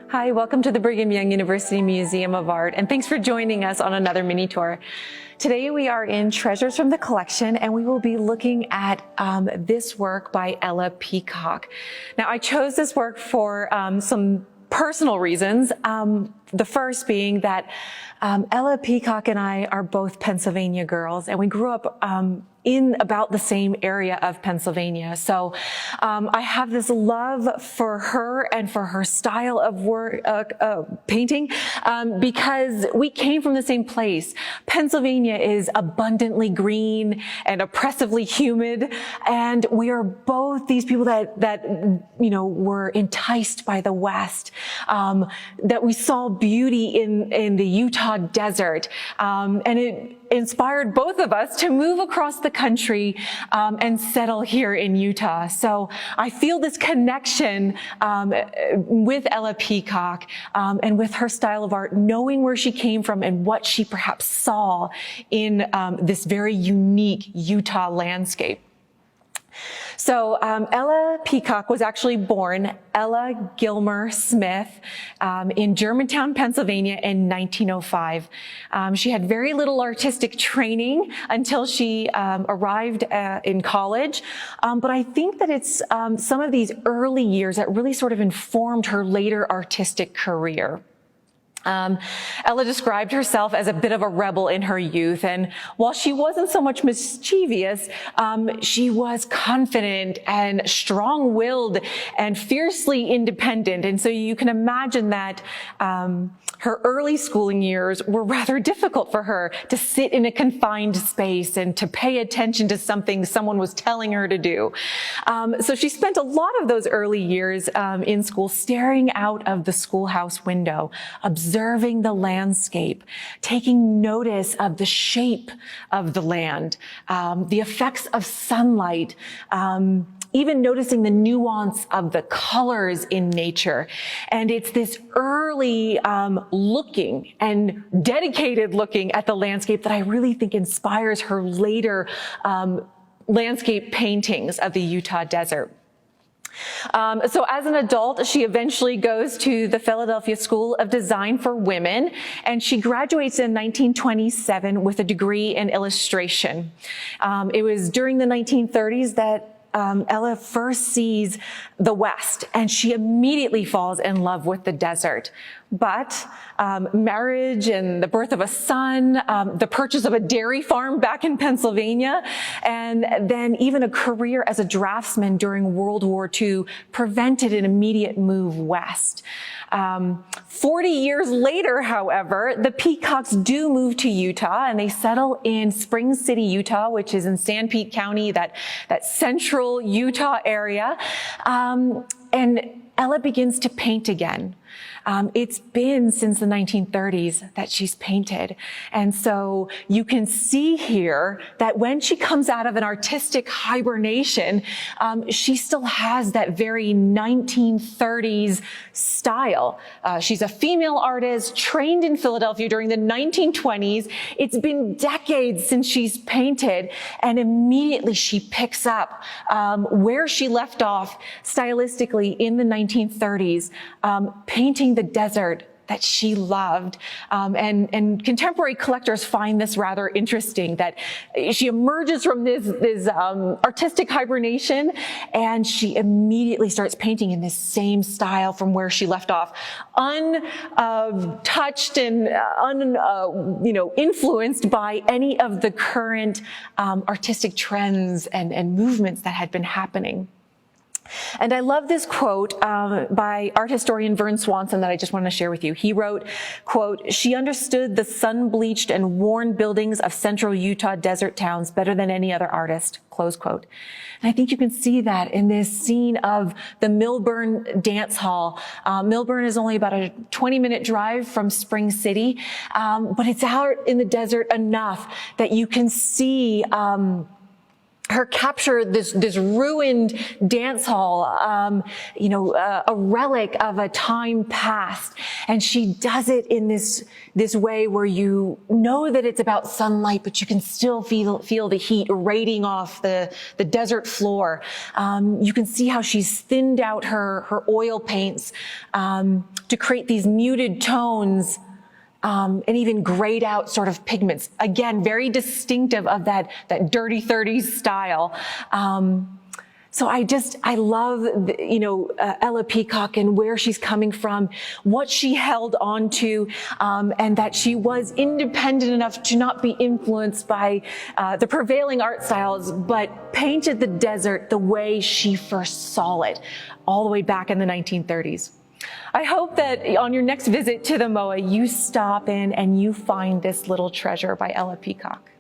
Hi, welcome to the Brigham Young University Museum of Art, and thanks for joining us on another mini tour. Today we are in Treasures from the Collection, and we will be looking at this work by Ella Peacock. Now, I chose this work for some personal reasons. The first being that Ella Peacock and I are both Pennsylvania girls, and we grew up in about the same area of Pennsylvania. So I have this love for her and for her style of work, painting, because we came from the same place. Pennsylvania is abundantly green and oppressively humid, and we are both these people that you know, were enticed by the West, that we saw beauty in the Utah desert, and it inspired both of us to move across the country and settle here in Utah. So I feel this connection with Ella Peacock and with her style of art, knowing where she came from and what she perhaps saw in this very unique Utah landscape. So Ella Peacock was actually born Ella Gilmer Smith in Germantown, Pennsylvania in 1905. She had very little artistic training until she arrived in college, but I think that it's some of these early years that really sort of informed her later artistic career. Ella described herself as a bit of a rebel in her youth, and while she wasn't so much mischievous, she was confident and strong-willed and fiercely independent. And so you can imagine that her early schooling years were rather difficult for her to sit in a confined space and to pay attention to something someone was telling her to do. So she spent a lot of those early years in school staring out of the schoolhouse window, observing the landscape, taking notice of the shape of the land, the effects of sunlight, even noticing the nuance of the colors in nature. And it's this early looking and dedicated looking at the landscape that I really think inspires her later landscape paintings of the Utah desert. So as an adult, she eventually goes to the Philadelphia School of Design for Women, and she graduates in 1927 with a degree in illustration. It was during the 1930s that Ella first sees the West, and she immediately falls in love with the desert. But marriage and the birth of a son, the purchase of a dairy farm back in Pennsylvania, and then even a career as a draftsman during World War II prevented an immediate move west. 40 years later, however, the Peacocks do move to Utah, and they settle in Spring City, Utah, which is in Sanpete County, that central Utah area. And Ella begins to paint again. It's been since the 1930s that she's painted. And so you can see here that when she comes out of an artistic hibernation, she still has that very 1930s style. She's a female artist trained in Philadelphia during the 1920s. It's been decades since she's painted, and immediately she picks up where she left off stylistically in the 1930s, painting the desert that she loved. And contemporary collectors find this rather interesting, that she emerges from this artistic hibernation, and she immediately starts painting in this same style from where she left off, untouched and influenced by any of the current artistic trends and movements that had been happening. And I love this quote by art historian Vern Swanson that I just want to share with you. He wrote, quote, "She understood the sun-bleached and worn buildings of central Utah desert towns better than any other artist," close quote. And I think you can see that in this scene of the Milburn Dance Hall. Milburn is only about a 20-minute drive from Spring City, but it's out in the desert enough that you can see her capture this ruined dance hall, a relic of a time past. And she does it in this way where you know that it's about sunlight, but you can still feel the heat radiating off the desert floor. You can see how she's thinned out her oil paints, to create these muted tones, and even grayed out sort of pigments. Again, very distinctive of that dirty 30s style. So I love, Ella Peacock and where she's coming from, what she held on to, and that she was independent enough to not be influenced by the prevailing art styles, but painted the desert the way she first saw it, all the way back in the 1930s. I hope that on your next visit to the MOA, you stop in and you find this little treasure by Ella Peacock.